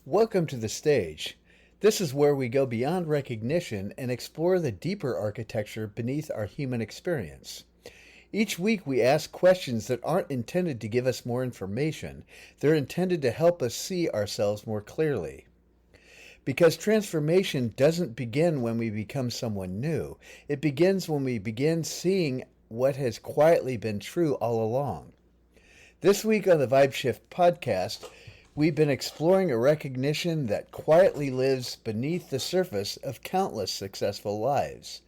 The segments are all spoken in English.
Welcome to the stage. This is where we go beyond recognition and explore the deeper architecture beneath our human experience. Each week we ask questions that aren't intended to give us more information, they're intended to help us see ourselves more clearly. Because transformation doesn't begin when we become someone new, it begins when we begin seeing what has quietly been true all along. This week on the Vibe Shift podcast, we've been exploring a recognition that quietly lives beneath the surface of countless successful lives.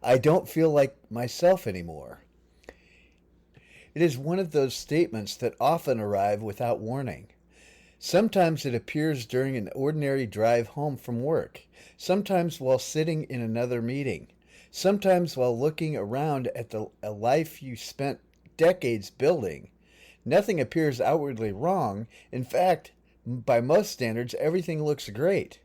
I don't feel like myself anymore. It is one of those statements that often arrive without warning. Sometimes it appears during an ordinary drive home from work, sometimes while sitting in another meeting, sometimes while looking around at a life you spent decades building. Nothing appears outwardly wrong. In fact, by most standards, everything looks great.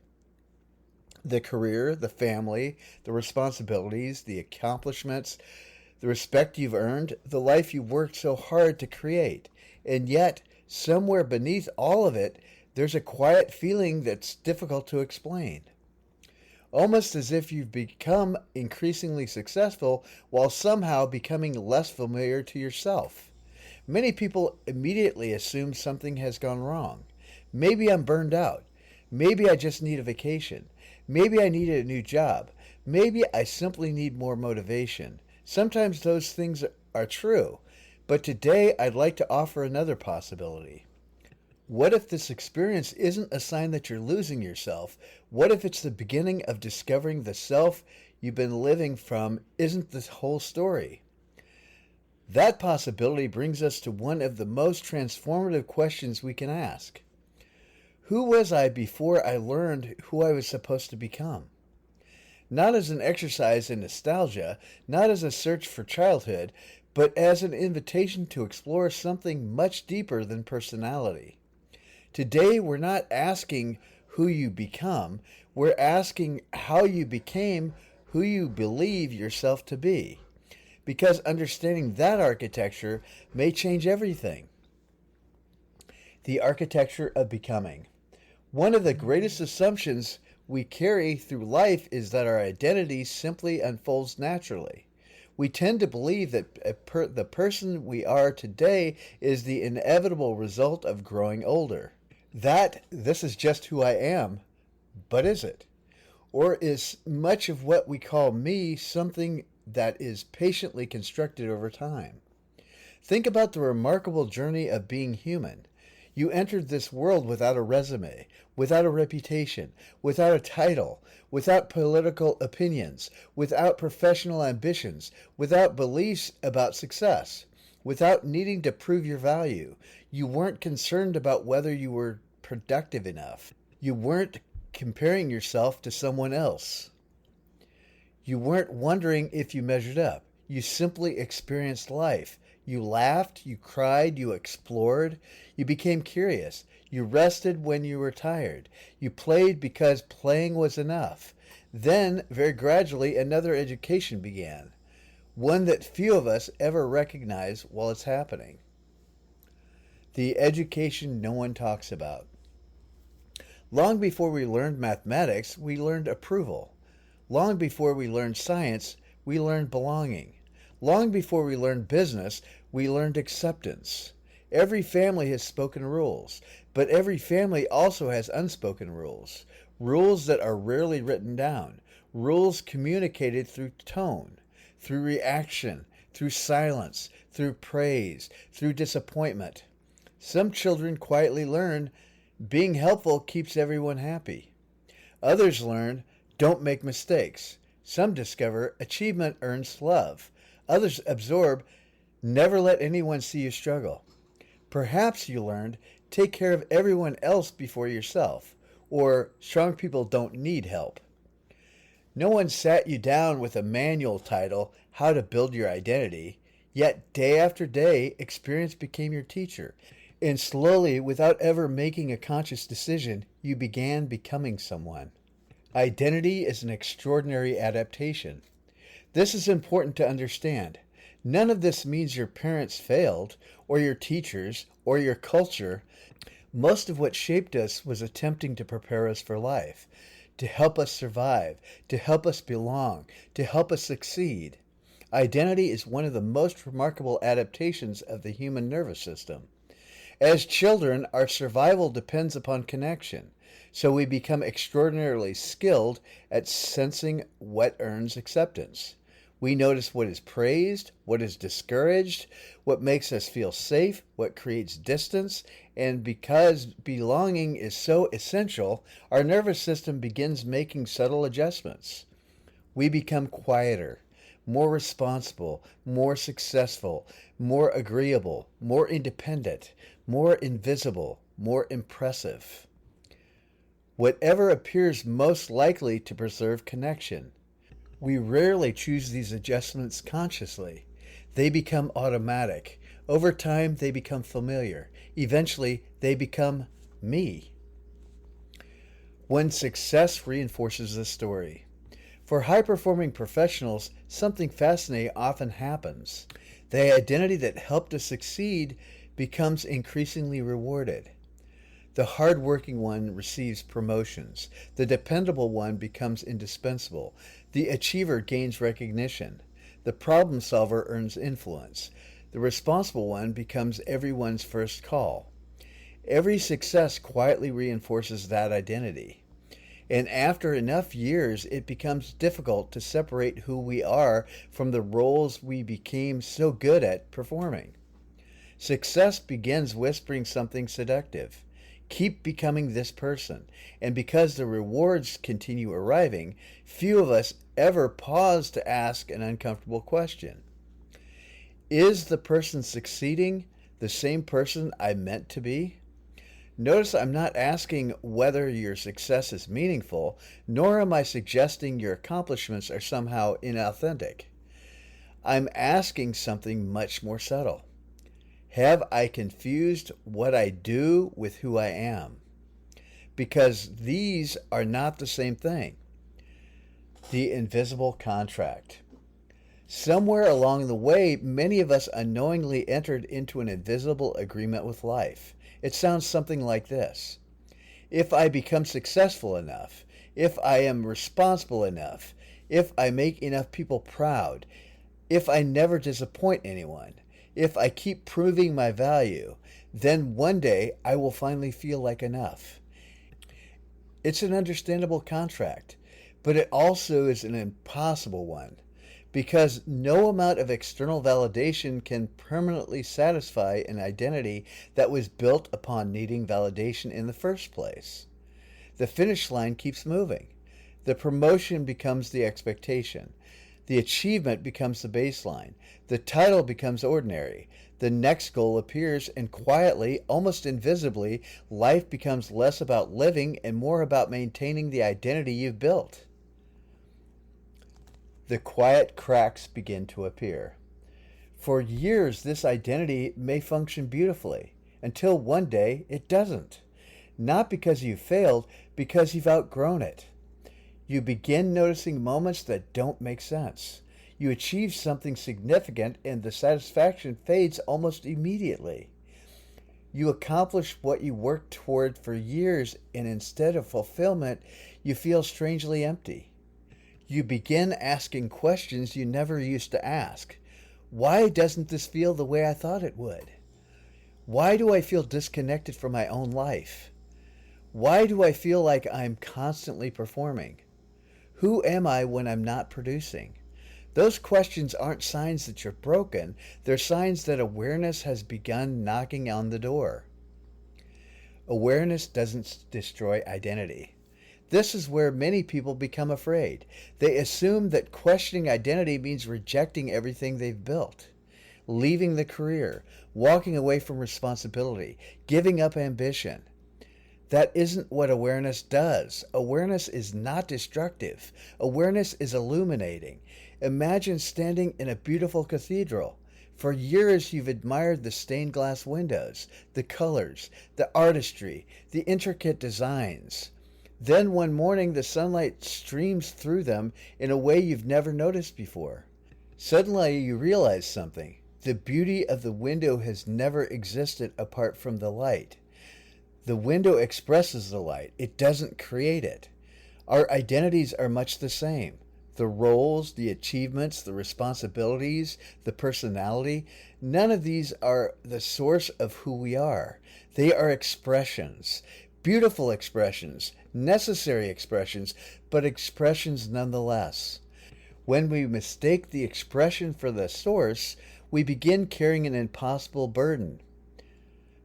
The career, the family, the responsibilities, the accomplishments, the respect you've earned, the life you worked so hard to create. And yet, somewhere beneath all of it, there's a quiet feeling that's difficult to explain. Almost as if you've become increasingly successful while somehow becoming less familiar to yourself. Many people immediately assume something has gone wrong. Maybe I'm burned out. Maybe I just need a vacation. Maybe I need a new job. Maybe I simply need more motivation. Sometimes those things are true. But today, I'd like to offer another possibility. What if this experience isn't a sign that you're losing yourself? What if it's the beginning of discovering the self you've been living from isn't the whole story? That possibility brings us to one of the most transformative questions we can ask. Who was I before I learned who I was supposed to become? Not as an exercise in nostalgia, not as a search for childhood, but as an invitation to explore something much deeper than personality. Today, we're not asking who you become, we're asking how you became who you believe yourself to be. Because understanding that architecture may change everything. The architecture of becoming. One of the greatest assumptions we carry through life is that our identity simply unfolds naturally. We tend to believe that the person we are today is the inevitable result of growing older. That this is just who I am, but is it? Or is much of what we call me something that is patiently constructed over time? Think about the remarkable journey of being human. You entered this world without a resume, without a reputation, without a title, without political opinions, without professional ambitions, without beliefs about success, without needing to prove your value. You weren't concerned about whether you were productive enough. You weren't comparing yourself to someone else. You weren't wondering if you measured up. You simply experienced life. You laughed, you cried, you explored, you became curious, you rested when you were tired, you played because playing was enough. Then, very gradually, another education began, one that few of us ever recognize while it's happening. The education no one talks about. Long before we learned mathematics, we learned approval. Long before we learned science, we learned belonging. Long before we learned business, we learned acceptance. Every family has spoken rules, but every family also has unspoken rules. Rules that are rarely written down. Rules communicated through tone, through reaction, through silence, through praise, through disappointment. Some children quietly learn being helpful keeps everyone happy. Others learn don't make mistakes. Some discover achievement earns love. Others absorb never let anyone see you struggle. Perhaps you learned take care of everyone else before yourself, or strong people don't need help. No one sat you down with a manual title, How to Build Your Identity, yet day after day, experience became your teacher. And slowly, without ever making a conscious decision, you began becoming someone. Identity is an extraordinary adaptation. This is important to understand. None of this means your parents failed, or your teachers, or your culture, Most of what shaped us was attempting to prepare us for life, to help us survive, to help us belong, to help us succeed. Identity is one of the most remarkable adaptations of the human nervous system. As children, our survival depends upon connection, so we become extraordinarily skilled at sensing what earns acceptance. We notice what is praised, what is discouraged, what makes us feel safe, what creates distance, and because belonging is so essential, our nervous system begins making subtle adjustments. We become quieter, more responsible, more successful, more agreeable, more independent, more invisible, more impressive. Whatever appears most likely to preserve connection. We rarely choose these adjustments consciously. They become automatic. Over time, they become familiar. Eventually, they become me. When success reinforces the story. For high-performing professionals, something fascinating often happens. The identity that helped us succeed becomes increasingly rewarded. The hard-working one receives promotions. The dependable one becomes indispensable. The achiever gains recognition. The problem solver earns influence. The responsible one becomes everyone's first call. Every success quietly reinforces that identity. And after enough years, it becomes difficult to separate who we are from the roles we became so good at performing. Success begins whispering something seductive. Keep becoming this person. And because the rewards continue arriving, few of us ever pause to ask an uncomfortable question. Is the person succeeding the same person I meant to be? Notice I'm not asking whether your success is meaningful, nor am I suggesting your accomplishments are somehow inauthentic. I'm asking something much more subtle. Have I confused what I do with who I am? Because these are not the same thing. The invisible contract. Somewhere along the way, many of us unknowingly entered into an invisible agreement with life. It sounds something like this. If I become successful enough, if I am responsible enough, if I make enough people proud, if I never disappoint anyone, if I keep proving my value, then one day I will finally feel like enough. It's an understandable contract, but it also is an impossible one, because no amount of external validation can permanently satisfy an identity that was built upon needing validation in the first place. The finish line keeps moving. The promotion becomes the expectation. The achievement becomes the baseline. The title becomes ordinary. The next goal appears, and quietly, almost invisibly, life becomes less about living and more about maintaining the identity you've built. The quiet cracks begin to appear. For years, this identity may function beautifully, until one day it doesn't. Not because you failed, because you've outgrown it. You begin noticing moments that don't make sense. You achieve something significant and the satisfaction fades almost immediately. You accomplish what you worked toward for years, and instead of fulfillment, you feel strangely empty. You begin asking questions you never used to ask. Why doesn't this feel the way I thought it would? Why do I feel disconnected from my own life? Why do I feel like I'm constantly performing? Who am I when I'm not producing? Those questions aren't signs that you're broken. They're signs that awareness has begun knocking on the door. Awareness doesn't destroy identity. This is where many people become afraid. They assume that questioning identity means rejecting everything they've built, leaving the career, walking away from responsibility, giving up ambition. That isn't what awareness does. Awareness is not destructive. Awareness is illuminating. Imagine standing in a beautiful cathedral. For years you've admired the stained glass windows, the colors, the artistry, the intricate designs. Then one morning the sunlight streams through them in a way you've never noticed before. Suddenly you realize something. The beauty of the window has never existed apart from the light. The window expresses the light, it doesn't create it. Our identities are much the same. The roles, the achievements, the responsibilities, the personality, none of these are the source of who we are. They are expressions, beautiful expressions, necessary expressions, but expressions nonetheless. When we mistake the expression for the source, we begin carrying an impossible burden.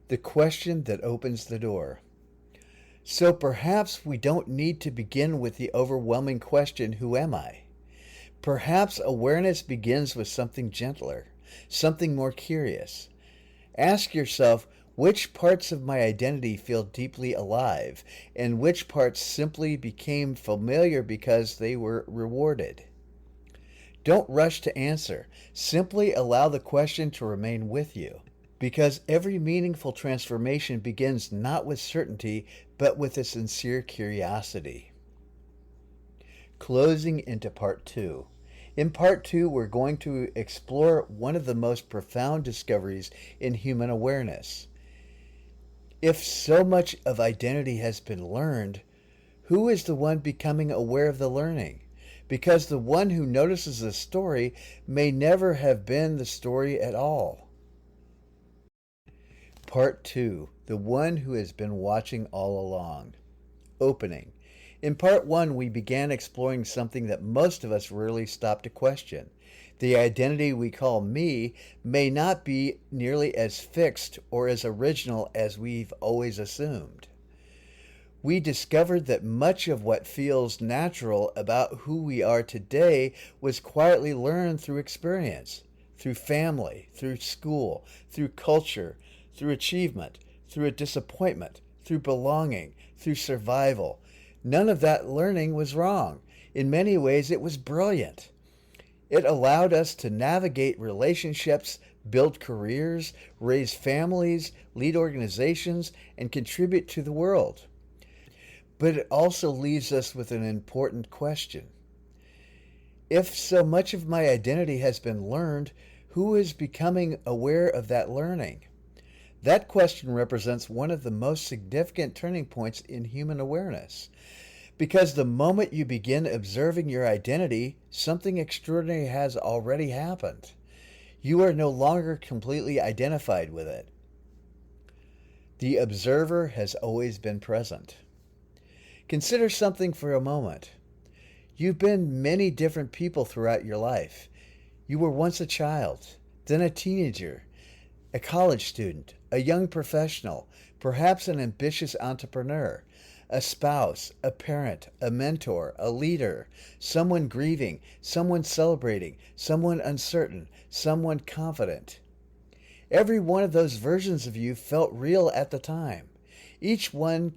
The question that opens the door. So perhaps we don't need to begin with the overwhelming question, who am I? Perhaps awareness begins with something gentler, something more curious. Ask yourself, which parts of my identity feel deeply alive, and which parts simply became familiar because they were rewarded? Don't rush to answer. Simply allow the question to remain with you. Because every meaningful transformation begins not with certainty, but with a sincere curiosity. Closing into part 2. In part 2, we're going to explore one of the most profound discoveries in human awareness. If so much of identity has been learned, who is the one becoming aware of the learning? Because the one who notices the story may never have been the story at all. Part 2. The one who has been watching all along. Opening. In part 1, we began exploring something that most of us rarely stop to question. The identity we call me may not be nearly as fixed or as original as we've always assumed. We discovered that much of what feels natural about who we are today was quietly learned through experience, through family, through school, through culture, through achievement, through a disappointment, through belonging, through survival. None of that learning was wrong. In many ways, it was brilliant. It allowed us to navigate relationships, build careers, raise families, lead organizations, and contribute to the world. But it also leaves us with an important question. If so much of my identity has been learned, who is becoming aware of that learning? That question represents one of the most significant turning points in human awareness. Because the moment you begin observing your identity, something extraordinary has already happened. You are no longer completely identified with it. The observer has always been present. Consider something for a moment. You've been many different people throughout your life. You were once a child, then a teenager, a college student, a young professional, perhaps an ambitious entrepreneur, a spouse, a parent, a mentor, a leader, someone grieving, someone celebrating, someone uncertain, someone confident. Every one of those versions of you felt real at the time. Each one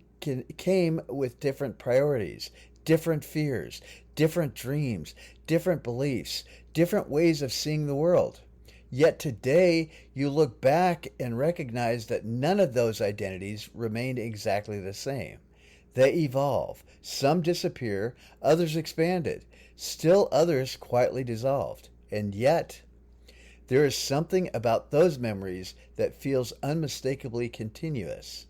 came with different priorities, different fears, different dreams, different beliefs, different ways of seeing the world. Yet today, you look back and recognize that none of those identities remained exactly the same. They evolve. Some disappear, others expanded. Still others quietly dissolved. And yet, there is something about those memories that feels unmistakably continuous.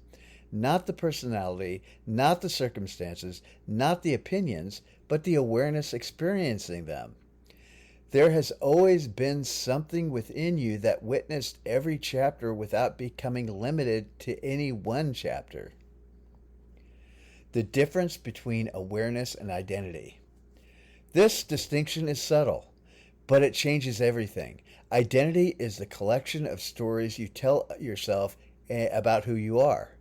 Not the personality, not the circumstances, not the opinions, but the awareness experiencing them. There has always been something within you that witnessed every chapter without becoming limited to any one chapter. The difference between awareness and identity. This distinction is subtle, but it changes everything. Identity is the collection of stories you tell yourself about who you are.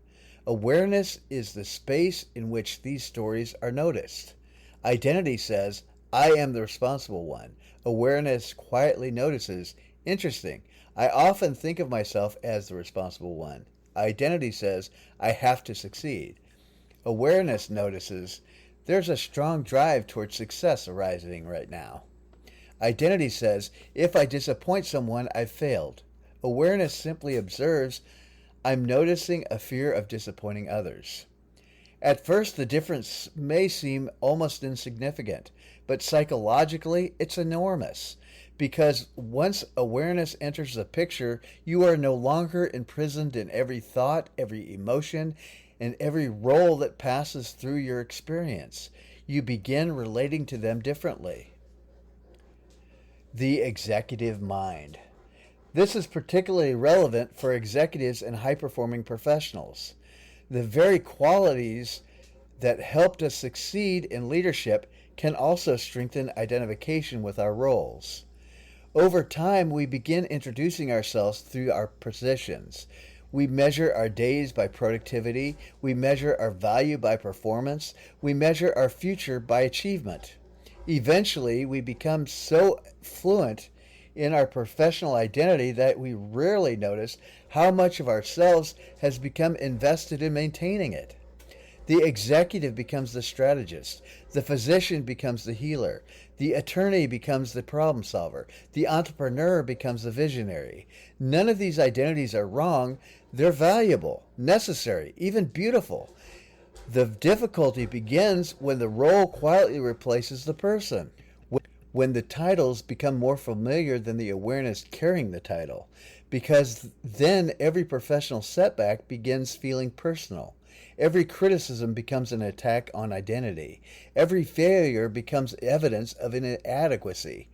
Awareness is the space in which these stories are noticed. Identity says, I am the responsible one. Awareness quietly notices, interesting, I often think of myself as the responsible one. Identity says, I have to succeed. Awareness notices, there's a strong drive towards success arising right now. Identity says, if I disappoint someone, I've failed. Awareness simply observes, I'm noticing a fear of disappointing others. At first, the difference may seem almost insignificant, but psychologically, it's enormous. Because once awareness enters the picture, you are no longer imprisoned in every thought, every emotion, and every role that passes through your experience. You begin relating to them differently. The executive mind. This is particularly relevant for executives and high performing professionals. The very qualities that helped us succeed in leadership can also strengthen identification with our roles. Over time, we begin introducing ourselves through our positions. We measure our days by productivity. We measure our value by performance. We measure our future by achievement. Eventually, we become so fluent in our professional identity that we rarely notice how much of ourselves has become invested in maintaining it. The executive becomes the strategist. The physician becomes the healer. The attorney becomes the problem solver. The entrepreneur becomes the visionary. None of these identities are wrong. They're valuable, necessary, even beautiful. The difficulty begins when the role quietly replaces the person, when the titles become more familiar than the awareness carrying the title, because then every professional setback begins feeling personal. Every criticism becomes an attack on identity. Every failure becomes evidence of inadequacy.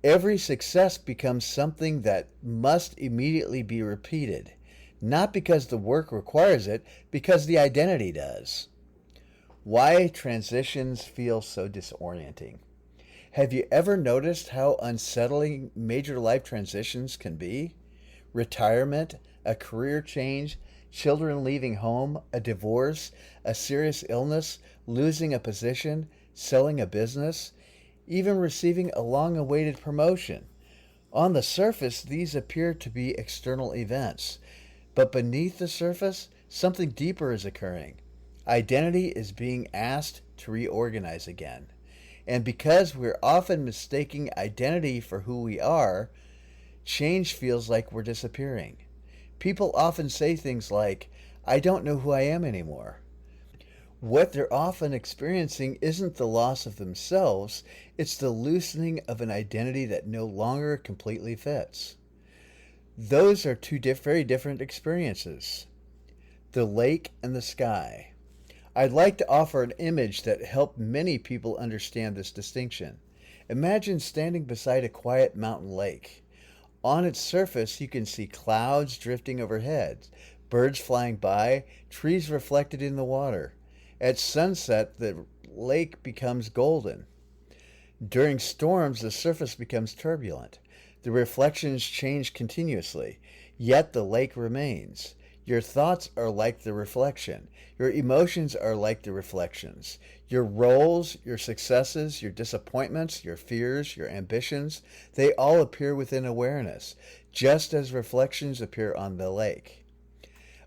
Every success becomes something that must immediately be repeated, not because the work requires it, because the identity does. Why transitions feel so disorienting? Have you ever noticed how unsettling major life transitions can be? Retirement, a career change, children leaving home, a divorce, a serious illness, losing a position, selling a business, even receiving a long-awaited promotion. On the surface, these appear to be external events, but beneath the surface, something deeper is occurring. Identity is being asked to reorganize again. And because we're often mistaking identity for who we are, change feels like we're disappearing. People often say things like, "I don't know who I am anymore." What they're often experiencing isn't the loss of themselves, it's the loosening of an identity that no longer completely fits. Those are two very different experiences. The lake and the sky. I'd like to offer an image that helped many people understand this distinction. Imagine standing beside a quiet mountain lake. On its surface, you can see clouds drifting overhead, birds flying by, trees reflected in the water. At sunset, the lake becomes golden. During storms, the surface becomes turbulent. The reflections change continuously, yet the lake remains. Your thoughts are like the reflection. Your emotions are like the reflections. Your roles, your successes, your disappointments, your fears, your ambitions, they all appear within awareness, just as reflections appear on the lake.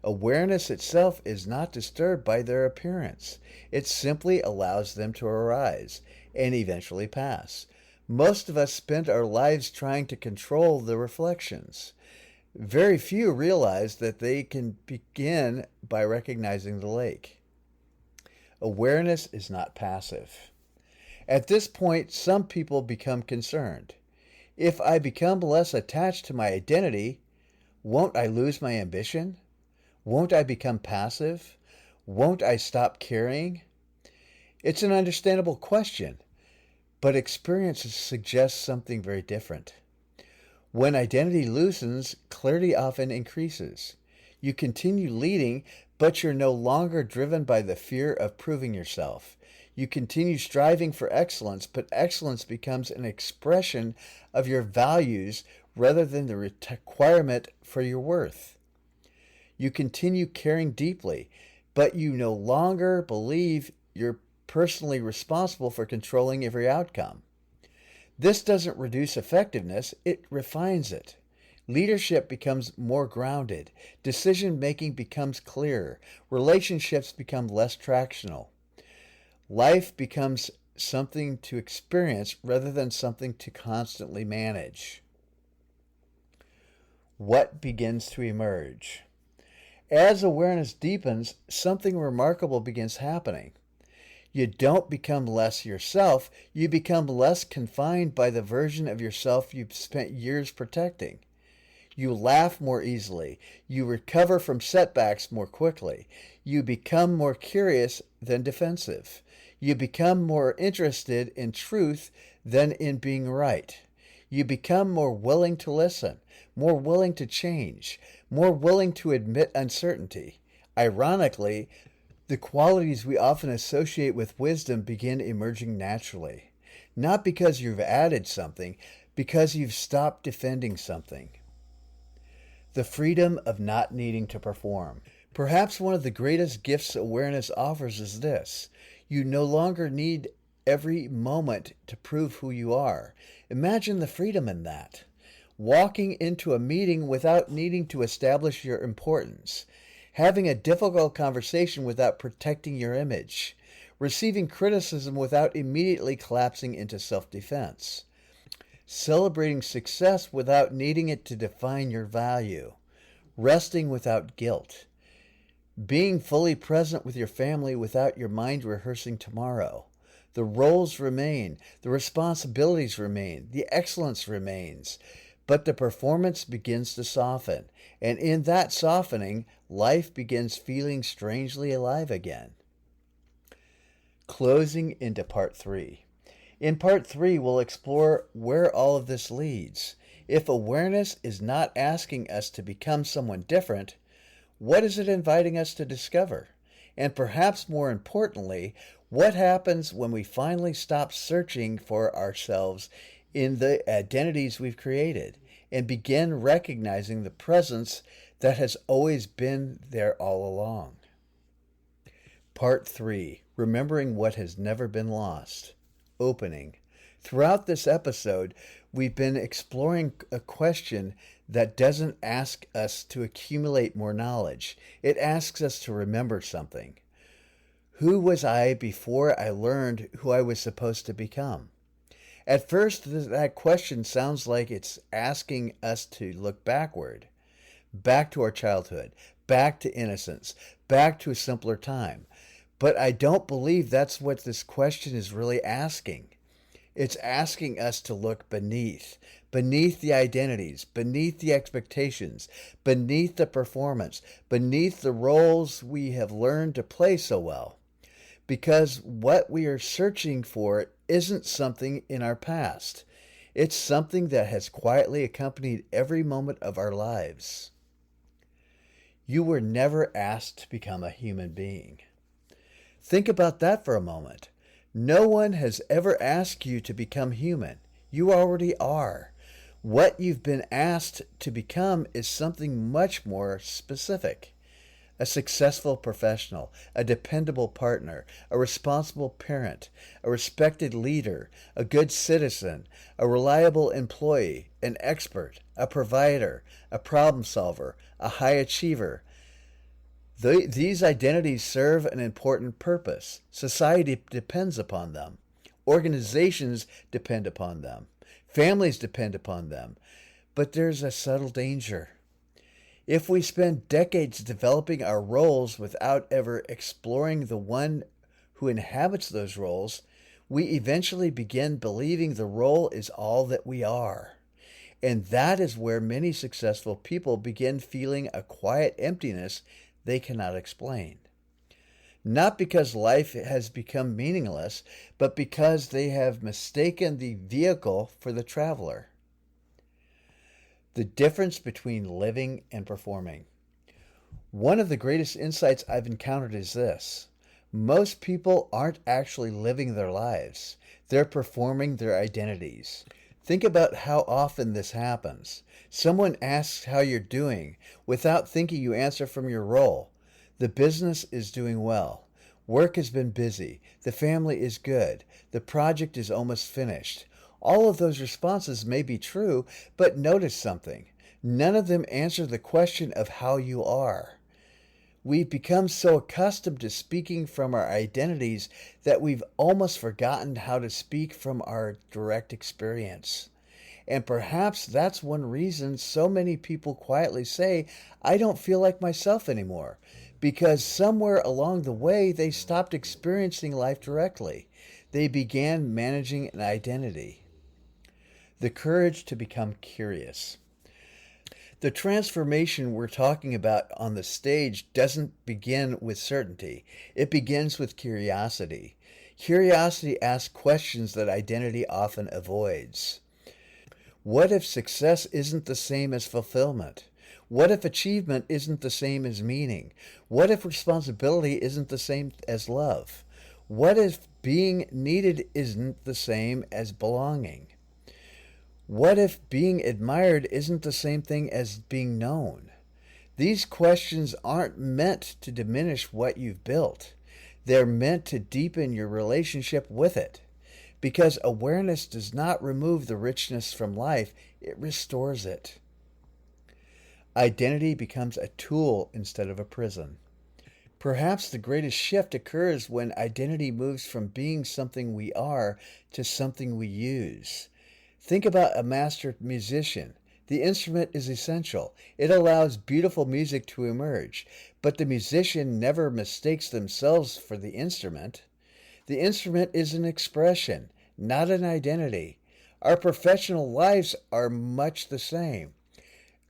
Awareness itself is not disturbed by their appearance. It simply allows them to arise and eventually pass. Most of us spend our lives trying to control the reflections. Very few realize that they can begin by recognizing the lake. Awareness is not passive. At this point, some people become concerned. If I become less attached to my identity, won't I lose my ambition? Won't I become passive? Won't I stop caring? It's an understandable question, but experience suggests something very different. When identity loosens, clarity often increases. You continue leading, but you're no longer driven by the fear of proving yourself. You continue striving for excellence, but excellence becomes an expression of your values rather than the requirement for your worth. You continue caring deeply, but you no longer believe you're personally responsible for controlling every outcome. This doesn't reduce effectiveness, it refines it. Leadership becomes more grounded. Decision-making becomes clearer. Relationships become less transactional. Life becomes something to experience rather than something to constantly manage. What begins to emerge? As awareness deepens, something remarkable begins happening. You don't become less yourself, you become less confined by the version of yourself you've spent years protecting. You laugh more easily. You recover from setbacks more quickly. You become more curious than defensive. You become more interested in truth than in being right. You become more willing to listen, more willing to change, more willing to admit uncertainty. Ironically, the qualities we often associate with wisdom begin emerging naturally. Not because you've added something, because you've stopped defending something. The freedom of not needing to perform. Perhaps one of the greatest gifts awareness offers is this: you no longer need every moment to prove who you are. Imagine the freedom in that. Walking into a meeting without needing to establish your importance. Having a difficult conversation without protecting your image. Receiving criticism without immediately collapsing into self-defense. Celebrating success without needing it to define your value. Resting without guilt. Being fully present with your family without your mind rehearsing tomorrow. The roles remain, the responsibilities remain, the excellence remains, but the performance begins to soften, and in that softening, life begins feeling strangely alive again. Closing into part 3. In part 3, we'll explore where all of this leads. If awareness is not asking us to become someone different, what is it inviting us to discover? And perhaps more importantly, what happens when we finally stop searching for ourselves in the identities we've created and begin recognizing the presence that has always been there all along? Part 3. Remembering what has never been lost. Opening. Throughout this episode, we've been exploring a question that doesn't ask us to accumulate more knowledge. It asks us to remember something. Who was I before I learned who I was supposed to become? At first, that question sounds like it's asking us to look backward, back to our childhood, back to innocence, back to a simpler time. But I don't believe that's what this question is really asking. It's asking us to look beneath the identities, beneath the expectations, beneath the performance, beneath the roles we have learned to play so well. Because what we are searching for isn't something in our past. It's something that has quietly accompanied every moment of our lives. You were never asked to become a human being. Think about that for a moment. No one has ever asked you to become human. You already are. What you've been asked to become is something much more specific. A successful professional, a dependable partner, a responsible parent, a respected leader, a good citizen, a reliable employee, an expert, a provider, a problem solver, a high achiever. These identities serve an important purpose. Society depends upon them. Organizations depend upon them. Families depend upon them. But there's a subtle danger. If we spend decades developing our roles without ever exploring the one who inhabits those roles, we eventually begin believing the role is all that we are. And that is where many successful people begin feeling a quiet emptiness they cannot explain. Not because life has become meaningless, but because they have mistaken the vehicle for the traveler. The difference between living and performing. One of the greatest insights I've encountered is this: most people aren't actually living their lives. They're performing their identities. Think about how often this happens. Someone asks how you're doing. Without thinking, you answer from your role. The business is doing well. Work has been busy. The family is good. The project is almost finished. All of those responses may be true, but notice something. None of them answer the question of how you are. We've become so accustomed to speaking from our identities that we've almost forgotten how to speak from our direct experience. And perhaps that's one reason so many people quietly say, "I don't feel like myself anymore," because somewhere along the way they stopped experiencing life directly. They began managing an identity. The courage to become curious. The transformation we're talking about on the stage doesn't begin with certainty. It begins with curiosity. Curiosity asks questions that identity often avoids. What if success isn't the same as fulfillment? What if achievement isn't the same as meaning? What if responsibility isn't the same as love? What if being needed isn't the same as belonging? What if being admired isn't the same thing as being known? These questions aren't meant to diminish what you've built. They're meant to deepen your relationship with it. Because awareness does not remove the richness from life, it restores it. Identity becomes a tool instead of a prison. Perhaps the greatest shift occurs when identity moves from being something we are to something we use. Think about a master musician. The instrument is essential. It allows beautiful music to emerge, but the musician never mistakes themselves for the instrument. The instrument is an expression, not an identity. Our professional lives are much the same.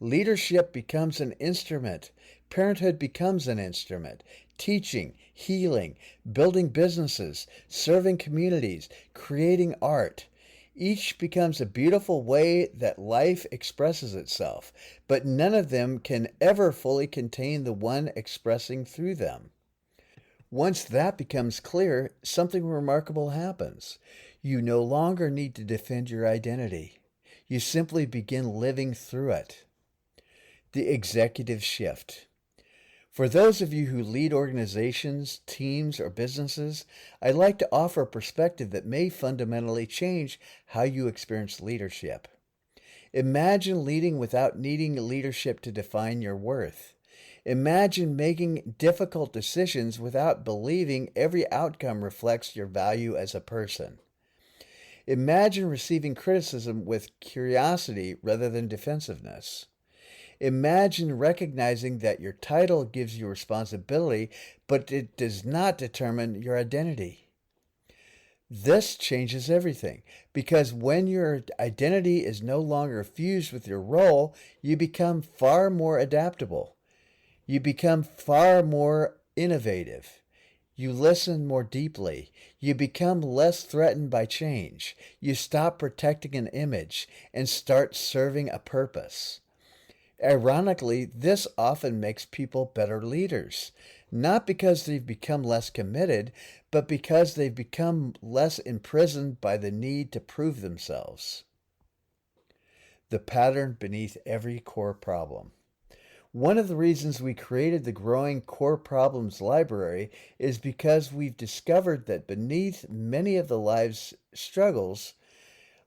Leadership becomes an instrument. Parenthood becomes an instrument. Teaching, healing, building businesses, serving communities, creating art. Each becomes a beautiful way that life expresses itself, but none of them can ever fully contain the one expressing through them. Once that becomes clear, something remarkable happens. You no longer need to defend your identity. You simply begin living through it. The executive shift. For those of you who lead organizations, teams, or businesses, I'd like to offer a perspective that may fundamentally change how you experience leadership. Imagine leading without needing leadership to define your worth. Imagine making difficult decisions without believing every outcome reflects your value as a person. Imagine receiving criticism with curiosity rather than defensiveness. Imagine recognizing that your title gives you responsibility, but it does not determine your identity. This changes everything, because when your identity is no longer fused with your role, you become far more adaptable. You become far more innovative. You listen more deeply. You become less threatened by change. You stop protecting an image and start serving a purpose. Ironically, this often makes people better leaders, not because they've become less committed, but because they've become less imprisoned by the need to prove themselves. The pattern beneath every core problem. One of the reasons we created the growing Core Problems Library is because we've discovered that beneath many of the life's struggles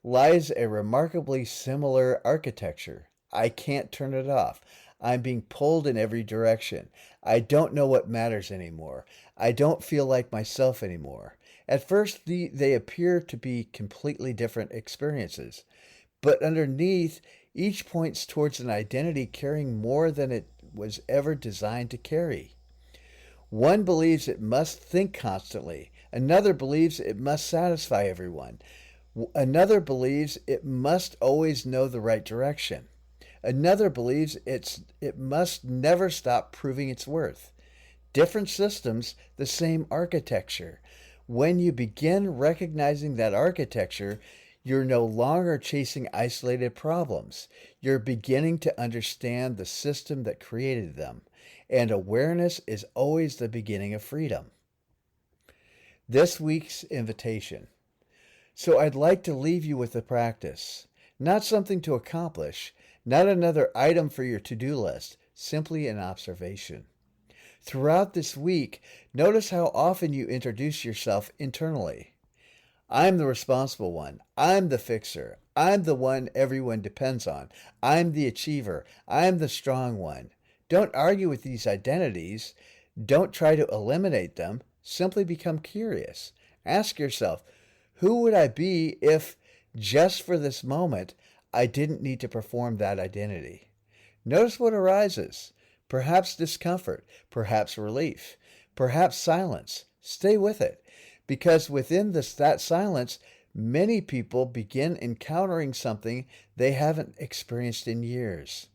lies a remarkably similar architecture. I can't turn it off. I'm being pulled in every direction. I don't know what matters anymore. I don't feel like myself anymore. At first, they appear to be completely different experiences, but underneath, each points towards an identity carrying more than it was ever designed to carry. One believes it must think constantly. Another believes it must satisfy everyone. Another believes it must always know the right direction. Another believes it must never stop proving its worth. Different systems, the same architecture. When you begin recognizing that architecture, you're no longer chasing isolated problems. You're beginning to understand the system that created them. And awareness is always the beginning of freedom. This week's invitation. So I'd like to leave you with a practice. Not something to accomplish, not another item for your to-do list, simply an observation. Throughout this week, notice how often you introduce yourself internally. I'm the responsible one. I'm the fixer. I'm the one everyone depends on. I'm the achiever. I'm the strong one. Don't argue with these identities. Don't try to eliminate them. Simply become curious. Ask yourself, who would I be if, just for this moment, I didn't need to perform that identity? Notice what arises. Perhaps discomfort, perhaps relief, perhaps silence. Stay with it. Because within that silence, many people begin encountering something they haven't experienced in years.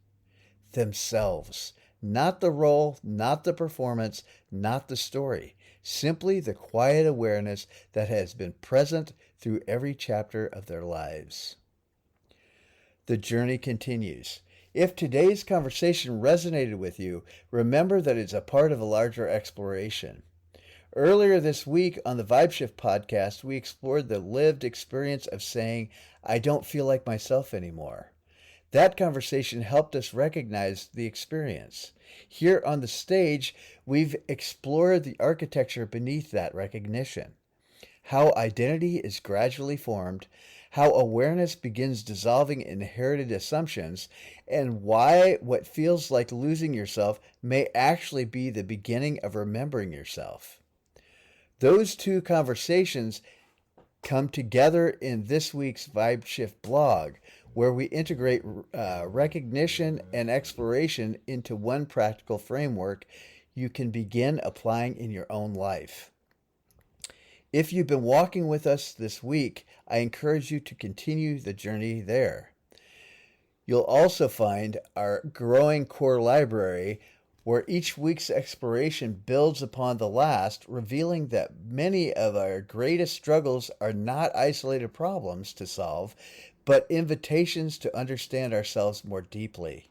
themselves. Not the role, not the performance, not the story. Simply the quiet awareness that has been present through every chapter of their lives. The journey continues. If today's conversation resonated with you, remember that it's a part of a larger exploration. Earlier this week on the Vibe Shift podcast, we explored the lived experience of saying, I don't feel like myself anymore. That conversation helped us recognize the experience. Here on the stage, we've explored the architecture beneath that recognition, how identity is gradually formed, how awareness begins dissolving inherited assumptions, and why what feels like losing yourself may actually be the beginning of remembering yourself. Those two conversations come together in this week's Vibe Shift blog, where we integrate recognition and exploration into one practical framework you can begin applying in your own life. If you've been walking with us this week, I encourage you to continue the journey there. You'll also find our growing core library, where each week's exploration builds upon the last, revealing that many of our greatest struggles are not isolated problems to solve, but invitations to understand ourselves more deeply.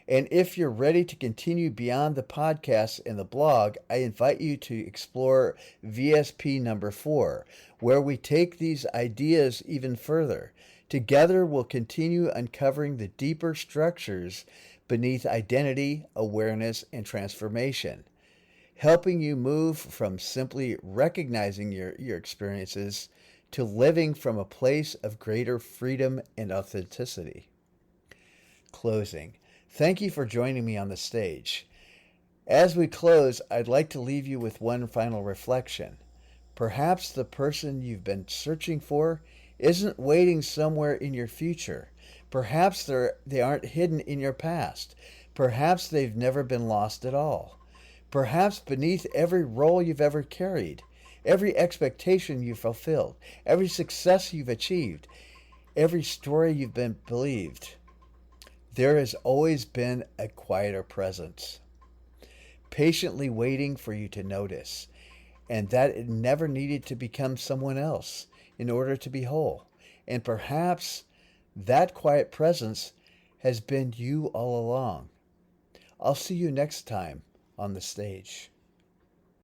And if you're ready to continue beyond the podcast and the blog, I invite you to explore VSP number 4, where we take these ideas even further. Together, we'll continue uncovering the deeper structures beneath identity, awareness, and transformation, helping you move from simply recognizing your experiences to living from a place of greater freedom and authenticity. Closing. Thank you for joining me on the stage. As we close, I'd like to leave you with one final reflection. Perhaps the person you've been searching for isn't waiting somewhere in your future. Perhaps they aren't hidden in your past. Perhaps they've never been lost at all. Perhaps beneath every role you've ever carried, every expectation you've fulfilled, every success you've achieved, every story you've been believed, there has always been a quieter presence, patiently waiting for you to notice, and that it never needed to become someone else in order to be whole. And perhaps that quiet presence has been you all along. I'll see you next time on the stage.